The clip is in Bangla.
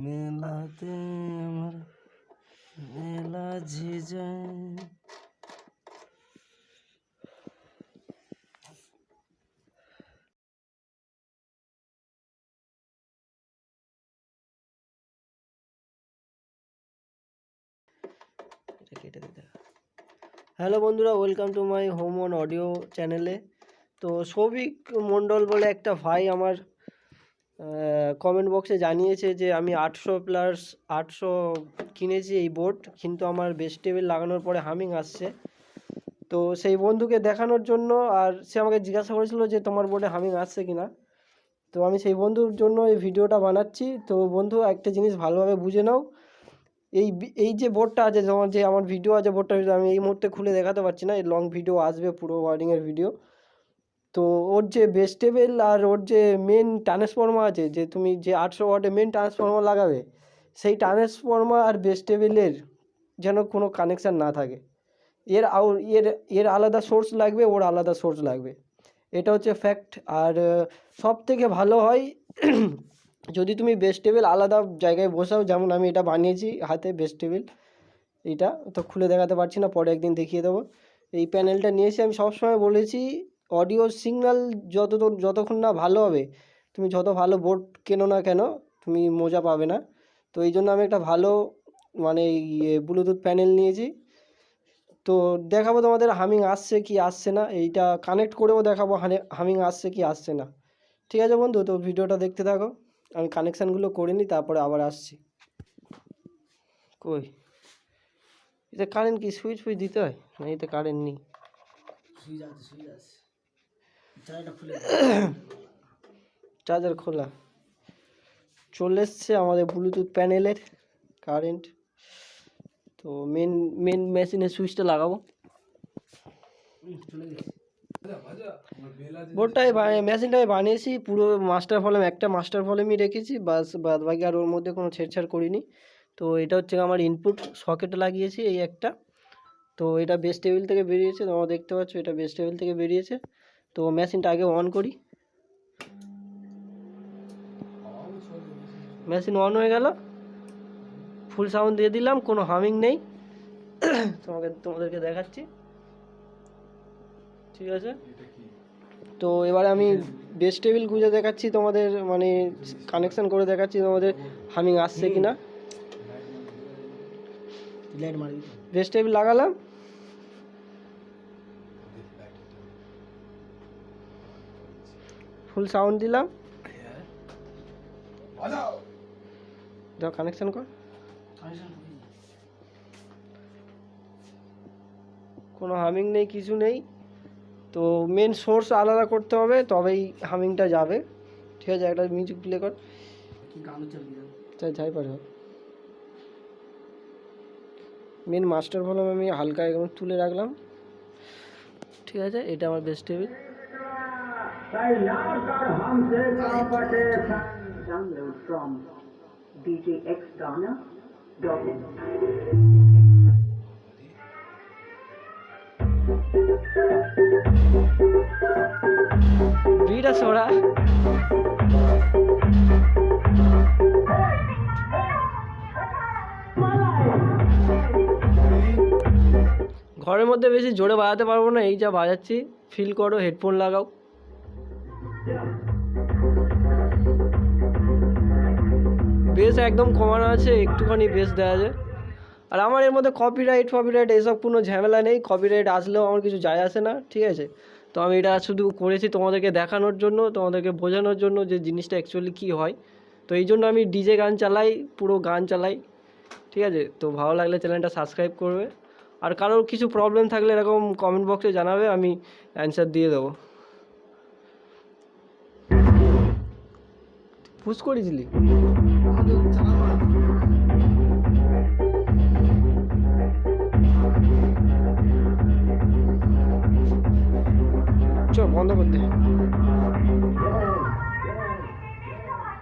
মেলাতে আমার মেলা ঝিঝায়। হ্যালো বন্ধুরা, welcome to my home on audio চ্যানেলে। তো সৌভিক মণ্ডল বলে একটা ভাই আমার কমেন্ট বক্সে জানিয়েছে যে আমি 800 কিনেছি এই বোর্ড, কিন্তু আমার বেস টেবিল লাগানোর পরে হামিং আসছে। তো সেই বন্ধুকে দেখানোর জন্য, আর সে আমাকে জিজ্ঞাসা করেছিল যে তোমার বোর্ডে হামিং আসছে কি না। তো আমি সেই বন্ধুর জন্য এই ভিডিওটা বানাচ্ছি। তো বন্ধু, একটা জিনিস ভালোভাবে বুঝে নাও, এই যে বোর্ডটা আছে, যে আমার ভিডিও আছে বোর্ডটার ভিতরে, আমি এই মুহূর্তে খুলে দেখাতে পারছি না, এই লং ভিডিও আসবে, পুরো ওয়ার্ডিংয়ের ভিডিও। তো ওর যে বেস টেবিল আর ওর যে মেন ট্রান্সফর্মার আছে, যে তুমি যে 800 ওয়াটের মেন ট্রান্সফর্মার লাগাবে, সেই ট্রান্সফর্মার আর বেস টেবিলের যেন কোনো কানেকশান না থাকে। এর আলাদা সোর্স লাগবে, ওর আলাদা সোর্স লাগবে, এটা হচ্ছে ফ্যাক্ট। আর সব থেকে ভালো হয় যদি তুমি বেস টেবিল আলাদা জায়গায় বসাও, যেমন আমি এটা বানিয়েছি হাতে বেস টেবিল। এটা তো খুলে দেখাতে পারছি না, পরে একদিন দেখিয়ে দেবো। এই প্যানেলটা নিয়েছি। আমি সবসময় বলেছি, অডিও সিগন্যাল যতক্ষণ না ভালো হবে, তুমি যত ভালো বোর্ড কেনো না কেন, তুমি মজা পাবে না। তো এই জন্য আমি একটা ভালো ব্লুটুথ প্যানেল নিয়েছি। তো দেখাবো তোমাদের হামিং আসছে কি আসছে না, এইটা কানেক্ট করেও দেখাবো হামিং আসছে কি আসছে না। ঠিক আছে বন্ধু, তো ভিডিওটা দেখতে থাকো। আমি কানেকশানগুলো করে নিই, তারপরে আবার আসছি। কই এতে কারেন্ট কি সুইচ দিতে হয় না? এতে কারেন্ট নেই, চার্জার খোলা। চলে এসছে আমাদের ব্লুটুথ প্যানেলের কারেন্ট। তো মেন মেশিনের সুইচটা লাগাবো। বোর্ডটাই মেশিনটাই বানিয়েছি পুরো একটা মাস্টার ভলিউমই রেখেছি, বাদ বাকি আর ওর মধ্যে কোনো ছেড়ছাড় করিনি। তো এটা হচ্ছে আমার ইনপুট সকেট লাগিয়েছি এই একটা। তো এটা বেস টেবিল থেকে বেরিয়েছে, তোমরা দেখতে পাচ্ছ, এটা বেস টেবিল থেকে বেরিয়েছে। তো মেশিনটা আগে অন করি। মেশিন অন হয়ে গেল, ফুল সাউন্ড দিয়ে দিলাম, কোনো হামিং নেই। তোমাদেরকে দেখাচ্ছি, ঠিক আছে? তো এবারে আমি বেস টেবিল গুঁজে দেখাচ্ছি তোমাদের, কানেকশান করে দেখাচ্ছি তোমাদের হামিং আসছে কি না। বেস টেবিল লাগালাম, ফুল সাউন্ড দিলাম, দাও কানেকশান কর। কোনো হামিং নেই, কিছু নেই। তো মেন সোর্স আলাদা করতে হবে, তবেই হামিংটা যাবে। ঠিক আছে, একটা মিউজিক প্লে কর। যাই পারে মেন মাস্টার ভলিউম আমি হালকা একদম তুলে রাখলাম। ঠিক আছে, এটা আমার বেস টেবিল। ভিড়টা সরা ঘরের মধ্যে বেশি জোরে বাজাতে পারবো না, এই যা বাজাচ্ছি ফিল করো, হেডফোন লাগাও। বেস একদম কমানো আছে, একটুখানি বেস দেওয়া যায়। আর আমার এর মধ্যে কপিরাইট এসব কোনো ঝামেলা নেই, কপিরাইট আসলেও আমার কিছু যায় আসে না, ঠিক আছে? তো আমি এটা শুধু করেছি তোমাদেরকে দেখানোর জন্য, তোমাদেরকে বোঝানোর জন্য যে জিনিসটা অ্যাকচুয়ালি কী হয়। তো এই জন্য আমি ডিজে গান চালাই, পুরো গান চালাই, ঠিক আছে? তো ভালো লাগলে চ্যানেলটা সাবস্ক্রাইব করবে। আর কারোর কিছু প্রবলেম থাকলে এরকম কমেন্ট বক্সে জানাবে, আমি অ্যান্সার দিয়ে দেবো। পুশ করেছিলি? বন্ধ করতে